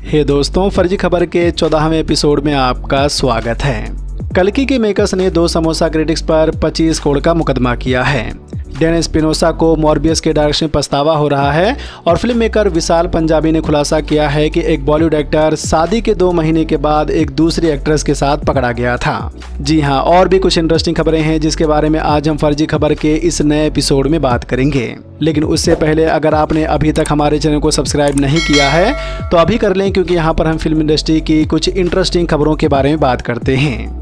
हे दोस्तों, फर्जी खबर के 14वें एपिसोड में आपका स्वागत है। कल्कि के मेकर्स ने 2 समोसा क्रिटिक्स पर 25 करोड़ का मुकदमा किया है। डेनिस स्पिनोसा को मॉर्बियस के डायरेक्शन में पछतावा हो रहा है और फिल्म मेकर विशाल पंजाबी ने खुलासा किया है कि एक बॉलीवुड एक्टर शादी के 2 महीने के बाद एक दूसरी एक्ट्रेस के साथ पकड़ा गया था। जी हाँ, और भी कुछ इंटरेस्टिंग खबरें हैं जिसके बारे में आज हम फर्जी खबर के इस नए एपिसोड में बात करेंगे। लेकिन उससे पहले अगर आपने अभी तक हमारे चैनल को सब्सक्राइब नहीं किया है तो अभी कर लें, क्योंकि यहाँ पर हम फिल्म इंडस्ट्री की कुछ इंटरेस्टिंग खबरों के बारे में बात करते हैं।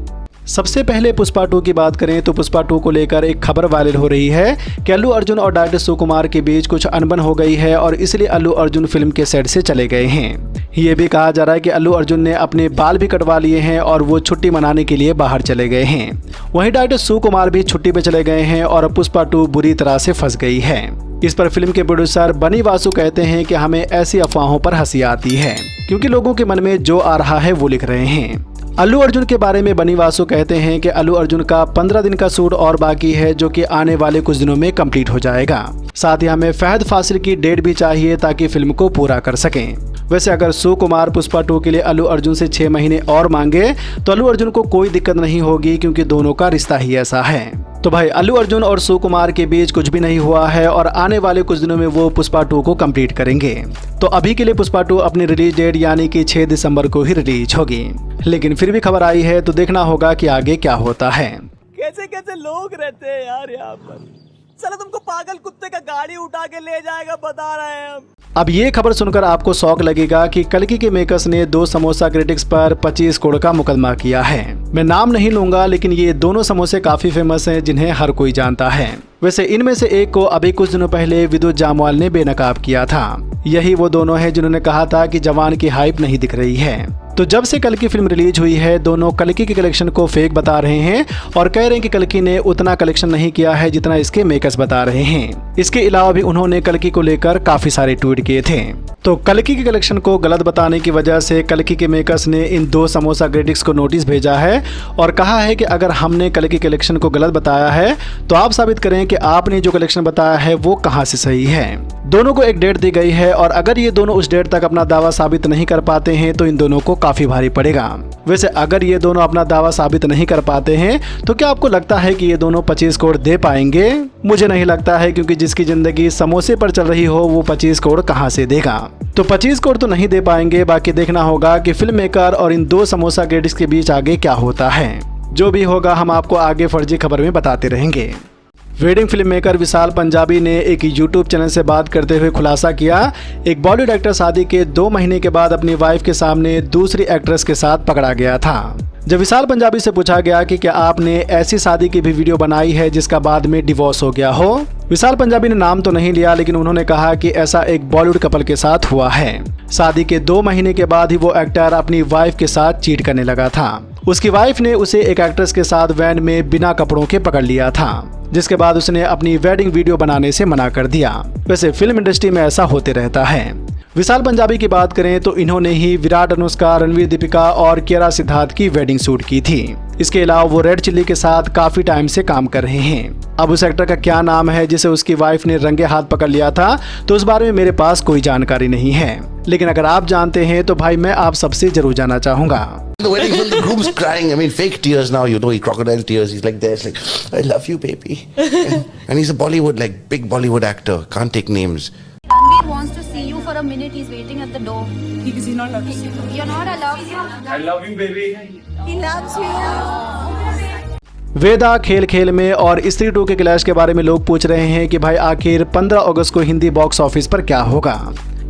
सबसे पहले पुष्पा 2 की बात करें तो पुष्पा 2 को लेकर एक खबर वायरल हो रही है कि अल्लू अर्जुन और डायरेक्टर सुकुमार के बीच कुछ अनबन हो गई है और इसलिए अल्लू अर्जुन फिल्म के सेट से चले गए हैं। ये भी कहा जा रहा है कि अल्लू अर्जुन ने अपने बाल भी कटवा लिए हैं और वो छुट्टी मनाने के लिए बाहर चले गए हैं। वहीं डायरेक्टर सुकुमार भी छुट्टी पे चले गए हैं और पुष्पा 2 बुरी तरह से फंस गई है। इस पर फिल्म के प्रोड्यूसर बनी वासु कहते हैं कि हमें ऐसी अफवाहों पर हंसी आती है क्योंकि लोगों के मन में जो आ रहा है वो लिख रहे हैं। अल्लू अर्जुन के बारे में बनी वासु कहते हैं कि अल्लू अर्जुन का 15 दिन का शूट और बाकी है, जो कि आने वाले कुछ दिनों में कंप्लीट हो जाएगा। साथ ही हमें फहद फासिल की डेट भी चाहिए ताकि फिल्म को पूरा कर सकें। वैसे अगर सुकुमार पुष्पा 2 के लिए अल्लू अर्जुन से 6 महीने और मांगे तो अल्लू अर्जुन को कोई दिक्कत नहीं होगी, क्योंकि दोनों का रिश्ता ही ऐसा है। तो भाई, अल्लू अर्जुन और सुकुमार के बीच कुछ भी नहीं हुआ है और आने वाले कुछ दिनों में वो पुष्पा 2 को कंप्लीट करेंगे। तो अभी के लिए पुष्पा 2 अपनी रिलीज डेट यानी कि 6 दिसंबर को ही रिलीज होगी। लेकिन फिर भी खबर आई है तो देखना होगा कि आगे क्या होता है। कैसे कैसे लोग रहते हैं यार यहाँ पर। चलो तुमको पागल कुत्ते का गाड़ी उठा के ले जाएगा, बता रहे हैं हम। अब ये खबर सुनकर आपको शौक लगेगा कि कल्कि के मेकर्स ने 2 समोसा क्रिटिक्स पर 25 करोड़ का मुकदमा किया है। मैं नाम नहीं लूंगा, लेकिन ये दोनों समोसे काफी फेमस हैं जिन्हें हर कोई जानता है। वैसे इनमें से एक को अभी कुछ दिनों पहले विद्युत जामवाल ने बेनकाब किया था। यही वो दोनों हैं जिन्होंने कहा था कि जवान की हाइप नहीं दिख रही है। तो जब से कल्कि फिल्म रिलीज हुई है, दोनों कल्कि के कलेक्शन को फेक बता रहे हैं और कह रहे हैं कि कल्कि ने उतना कलेक्शन नहीं किया है जितना इसके मेकर्स बता रहे हैं। इसके अलावा भी उन्होंने कल्कि को लेकर काफी सारे ट्वीट किए थे। तो कल्कि के कलेक्शन को गलत बताने की वजह से कल्कि के मेकर्स ने इन 2 समोसा क्रिटिक्स को नोटिस भेजा है और कहा है कि अगर हमने कल्कि कलेक्शन को गलत बताया है तो आप साबित करें कि आपने जो कलेक्शन बताया है वो कहां से सही है। दोनों को एक डेट दी गई है और अगर ये दोनों उस डेट तक अपना दावा साबित नहीं कर पाते हैं तो इन दोनों को काफी भारी पड़ेगा। वैसे अगर ये दोनों अपना दावा साबित नहीं कर पाते हैं तो क्या आपको लगता है कि ये दोनों 25 करोड़ दे पाएंगे? मुझे नहीं लगता है, क्योंकि जिसकी जिंदगी समोसे पर चल रही हो वो 25 करोड़ कहां से देगा। तो 25 करोड़ तो नहीं दे पाएंगे। बाकी देखना होगा कि फिल्म मेकर और इन 2 समोसा क्रिटिक्स के बीच आगे क्या होता है। जो भी होगा हम आपको आगे फर्जी खबर में बताते रहेंगे। वेडिंग फिल्म मेकर विशाल पंजाबी ने एक यूट्यूब चैनल से बात करते हुए खुलासा किया, एक बॉलीवुड एक्टर शादी के 2 महीने के बाद अपनी वाइफ के सामने दूसरी एक्ट्रेस के साथ पकड़ा गया था। जब विशाल पंजाबी से पूछा गया कि क्या आपने ऐसी शादी की भी वीडियो बनाई है जिसका बाद में डिवोर्स हो गया हो, विशाल पंजाबी ने नाम तो नहीं लिया, लेकिन उन्होंने कहा कि ऐसा एक बॉलीवुड कपल के साथ हुआ है। शादी के 2 महीने के बाद ही वो एक्टर अपनी वाइफ के साथ चीट करने लगा था। उसकी वाइफ ने उसे एक एक्ट्रेस के साथ वैन में बिना कपड़ों के पकड़ लिया था, जिसके बाद उसने अपनी वेडिंग वीडियो बनाने से मना कर दिया। वैसे फिल्म इंडस्ट्री में ऐसा होते रहता है। विशाल पंजाबी की बात करें तो इन्होंने ही विराट, अनुष्का, रणवीर, दीपिका और कियारा सिद्धार्थ की वेडिंग शूट की थी। इसके अलावा वो रेड चिल्ली के साथ काफी टाइम से काम कर रहे हैं। अब उस एक्टर का क्या नाम है जिसे उसकी वाइफ ने रंगे हाथ पकड़ लिया था, तो उस बारे में मेरे पास कोई जानकारी नहीं है। लेकिन अगर आप जानते हैं तो भाई मैं आप सबसे जरूर जानना चाहूंगा। The wedding film, the groom's crying. I mean, fake tears now. You know, crocodile tears. He's like this, like, "I love you, baby." And he's a Bollywood, like big Bollywood actor. Can't take names. Ranveer wants to see you for a minute. He's waiting at the door. Because he's not allowed to see you. You're not allowed. I love you, baby. He loves you. वेदा खेल खेल में और स्त्री 2 के clash के बारे में लोग पूछ रहे हैं कि भाई आखिर 15 अगस्त को हिंदी बॉक्स ऑफिस पर क्या होगा।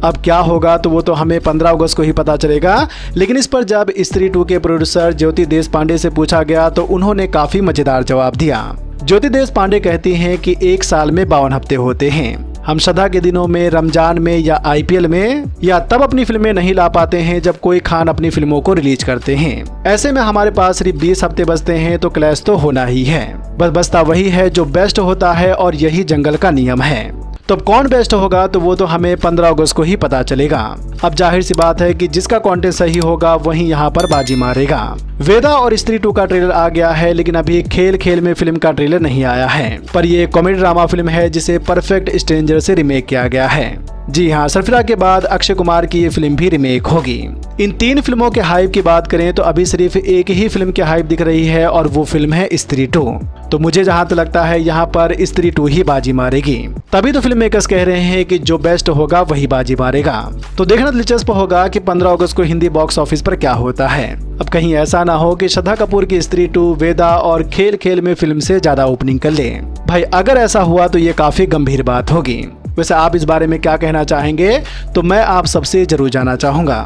अब क्या होगा तो वो तो हमें 15 अगस्त को ही पता चलेगा। लेकिन इस पर जब स्त्री 2 के प्रोड्यूसर ज्योति देशपांडे से पूछा गया तो उन्होंने काफी मजेदार जवाब दिया। ज्योति देशपांडे कहती हैं कि 1 साल में 52 हफ्ते होते हैं। हम श्रद्धा के दिनों में, रमजान में या IPL में या तब अपनी फिल्में नहीं ला पाते हैं जब कोई खान अपनी फिल्मों को रिलीज करते हैं। ऐसे में हमारे पास सिर्फ 20 हफ्ते बचते हैं, तो क्लैश तो होना ही है। बस बचता वही है जो बेस्ट होता है और यही जंगल का नियम है। तो अब कौन बेस्ट होगा तो वो तो हमें 15 अगस्त को ही पता चलेगा। अब जाहिर सी बात है कि जिसका कंटेंट सही होगा वही यहाँ पर बाजी मारेगा। वेदा और स्त्री 2 का ट्रेलर आ गया है, लेकिन अभी खेल खेल में फिल्म का ट्रेलर नहीं आया है। पर ये कॉमेडी ड्रामा फिल्म है जिसे परफेक्ट स्ट्रेंजर से रीमेक किया गया है। जी हाँ, सरफिरा के बाद अक्षय कुमार की ये फिल्म भी रीमेक होगी। इन 3 फिल्मों के हाइप की बात करें तो अभी सिर्फ एक ही फिल्म की हाइप दिख रही है और वो फिल्म है स्त्री 2। तो मुझे जहां तक लगता है यहाँ पर स्त्री 2 ही बाजी मारेगी। तभी तो फिल्म मेकर्स कह रहे हैं कि जो बेस्ट होगा वही बाजी मारेगा। तो देखना दिलचस्प होगा कि 15 अगस्त को हिंदी बॉक्स ऑफिस पर क्या होता है। अब कहीं ऐसा ना हो कि श्रद्धा कपूर की स्त्री 2 वेदा और खेल खेल में फिल्म से ज्यादा ओपनिंग कर ले। भाई अगर ऐसा हुआ तो ये काफी गंभीर बात होगी। वैसे आप इस बारे में क्या कहना चाहेंगे, तो मैं आप सबसे जरूर जानना चाहूंगा।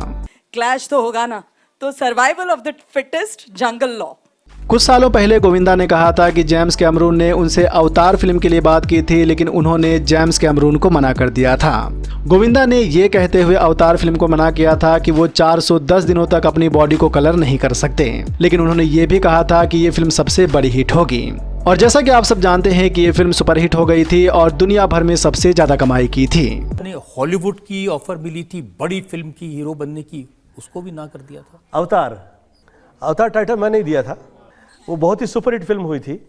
क्लैश तो होगा ना, तो survival of the fittest, jungle law. कुछ सालों पहले गोविंदा ने कहा था कि जेम्स कैमरून ने उनसे अवतार फिल्म के लिए बात की थी, लेकिन उन्होंने जेम्स कैमरून को मना कर दिया था। गोविंदा ने ये कहते हुए अवतार फिल्म को मना किया था कि वो 410 दिनों तक अपनी बॉडी को कलर नहीं कर सकते, लेकिन उन्होंने ये भी कहा था कि ये फिल्म सबसे बड़ी हिट होगी। और जैसा कि आप सब जानते हैं कि ये फिल्म सुपरहिट हो गई थी और दुनिया भर में सबसे ज्यादा कमाई की थी। हॉलीवुड की ऑफर मिली थी बड़ी फिल्म की हीरो बनने की, उसको भी ना कर दिया था। अवतार टाइटल मैं नहीं दिया था, वो बहुत ही सुपरहिट फिल्म हुई थी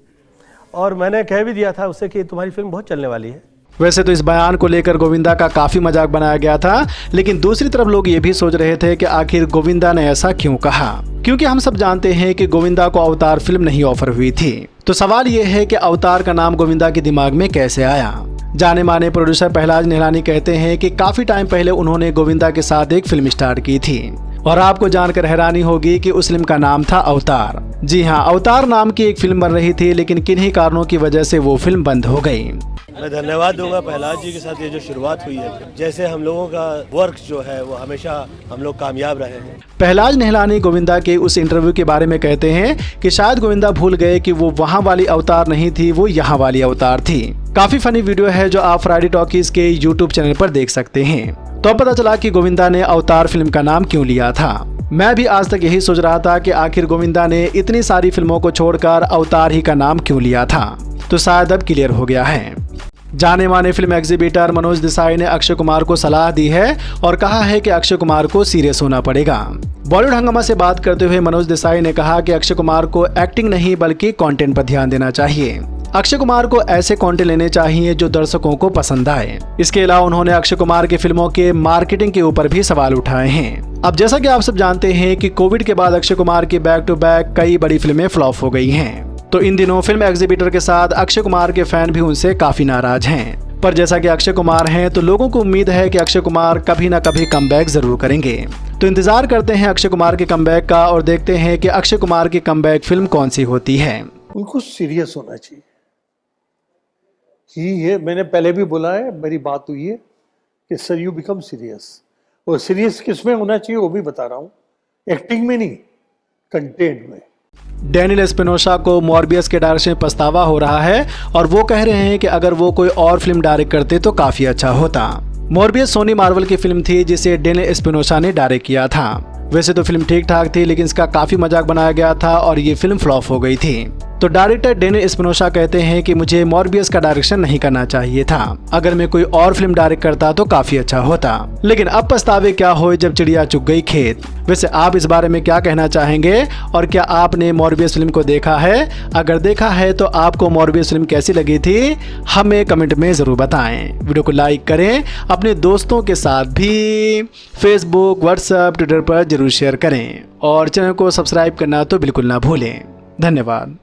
और मैंने कह भी दिया था उससे कि तुम्हारी फिल्म बहुत चलने वाली है। वैसे तो इस बयान को लेकर गोविंदा का काफी मजाक बनाया गया था, लेकिन दूसरी तरफ लोग ये भी सोच रहे थे कि आखिर गोविंदा ने ऐसा क्यों कहा, क्योंकि हम सब जानते हैं कि गोविंदा को अवतार फिल्म नहीं ऑफर हुई थी। तो सवाल ये है कि अवतार का नाम गोविंदा के दिमाग में कैसे आया। जाने माने प्रोड्यूसर पहलाज निहलानी कहते हैं कि काफी टाइम पहले उन्होंने गोविंदा के साथ एक फिल्म स्टार्ट की थी और आपको जानकर हैरानी होगी कि उस फिल्म का नाम था अवतार। जी हाँ, अवतार नाम की एक फिल्म बन रही थी, लेकिन किन्हीं कारणों की वजह से वो फिल्म बंद हो गई। मैं धन्यवाद दूंगा पहलाज जी के साथ ये जो शुरुआत हुई है, जैसे हम लोगों का वर्क जो है वो हमेशा हम लोग कामयाब रहे हैं। पहलाज निहलानी गोविंदा के उस इंटरव्यू के बारे में कहते हैं कि शायद गोविंदा भूल गए कि वो वहाँ वाली अवतार नहीं थी, वो यहाँ वाली अवतार थी। काफी फनी वीडियो है जो आप फ्राइडे टॉकीज के यूट्यूब चैनल पर देख सकते हैं। तो अब पता चला कि गोविंदा ने अवतार फिल्म का नाम क्यों लिया था। मैं भी आज तक यही सोच रहा था कि आखिर गोविंदा ने इतनी सारी फिल्मों को छोड़कर अवतार ही का नाम क्यों लिया था। तो शायद अब क्लियर हो गया है। जाने माने फिल्म एग्जीबिटर मनोज देसाई ने अक्षय कुमार को सलाह दी है और कहा है कि अक्षय कुमार को सीरियस होना पड़ेगा। बॉलीवुड हंगामा से बात करते हुए मनोज देसाई ने कहा कि अक्षय कुमार को एक्टिंग नहीं बल्कि कंटेंट पर ध्यान देना चाहिए। अक्षय कुमार को ऐसे कंटेंट लेने चाहिए जो दर्शकों को पसंद आए। इसके अलावा उन्होंने अक्षय कुमार की फिल्मों के मार्केटिंग के ऊपर भी सवाल उठाए हैं। अब जैसा कि आप सब जानते हैं कि कोविड के बाद अक्षय कुमार की बैक टू बैक कई बड़ी फिल्में फ्लॉप हो गई हैं। तो इन दिनों फिल्म एग्जीबिटर के साथ अक्षय कुमार के फैन भी उनसे काफी नाराज हैं। पर जैसा कि अक्षय कुमार हैं तो लोगों को उम्मीद है कि अक्षय कुमार कभी ना कभी कमबैक जरूर करेंगे। तो इंतजार करते हैं अक्षय कुमार के कमबैक का और देखते हैं कि अक्षय कुमार की कमबैक फिल्म कौन सी होती है। उनको सीरियस होना चाहिए कि ये मैंने पहले भी बोला है, मेरी बात हुई है कि सर यू बिकम सीरियस। और सीरियस किस में होना चाहिए वो भी बता रहा हूँ, एक्टिंग में नहीं, कंटेंट में। डैनियल एस्पिनोसा को मॉर्बियस के डायरेक्शन में पछतावा हो रहा है और वो कह रहे हैं कि अगर वो कोई और फिल्म डायरेक्ट करते तो काफी अच्छा होता। मॉर्बियस सोनी मार्वल की फिल्म थी जिसे डैनियल एस्पिनोसा ने डायरेक्ट किया था। वैसे तो फिल्म ठीक ठाक थी, लेकिन इसका काफी मजाक बनाया गया था और ये फिल्म फ्लॉप हो गई थी। तो डायरेक्टर डैनियल एस्पिनोसा कहते हैं कि मुझे मॉर्बियस का डायरेक्शन नहीं करना चाहिए था, अगर मैं कोई और फिल्म डायरेक्ट करता तो काफी अच्छा होता, लेकिन अब पछतावे क्या हो जब चिड़िया चुग गई खेत। वैसे आप इस बारे में क्या कहना चाहेंगे और क्या आपने मॉर्बियस फिल्म को देखा है? अगर देखा है तो आपको मॉर्बियस फिल्म कैसी लगी थी हमें कमेंट में जरूर बताएं। वीडियो को लाइक करें, अपने दोस्तों के साथ भी फेसबुक, व्हाट्सएप, ट्विटर पर जरूर शेयर करें और चैनल को सब्सक्राइब करना तो बिल्कुल ना भूलें। धन्यवाद।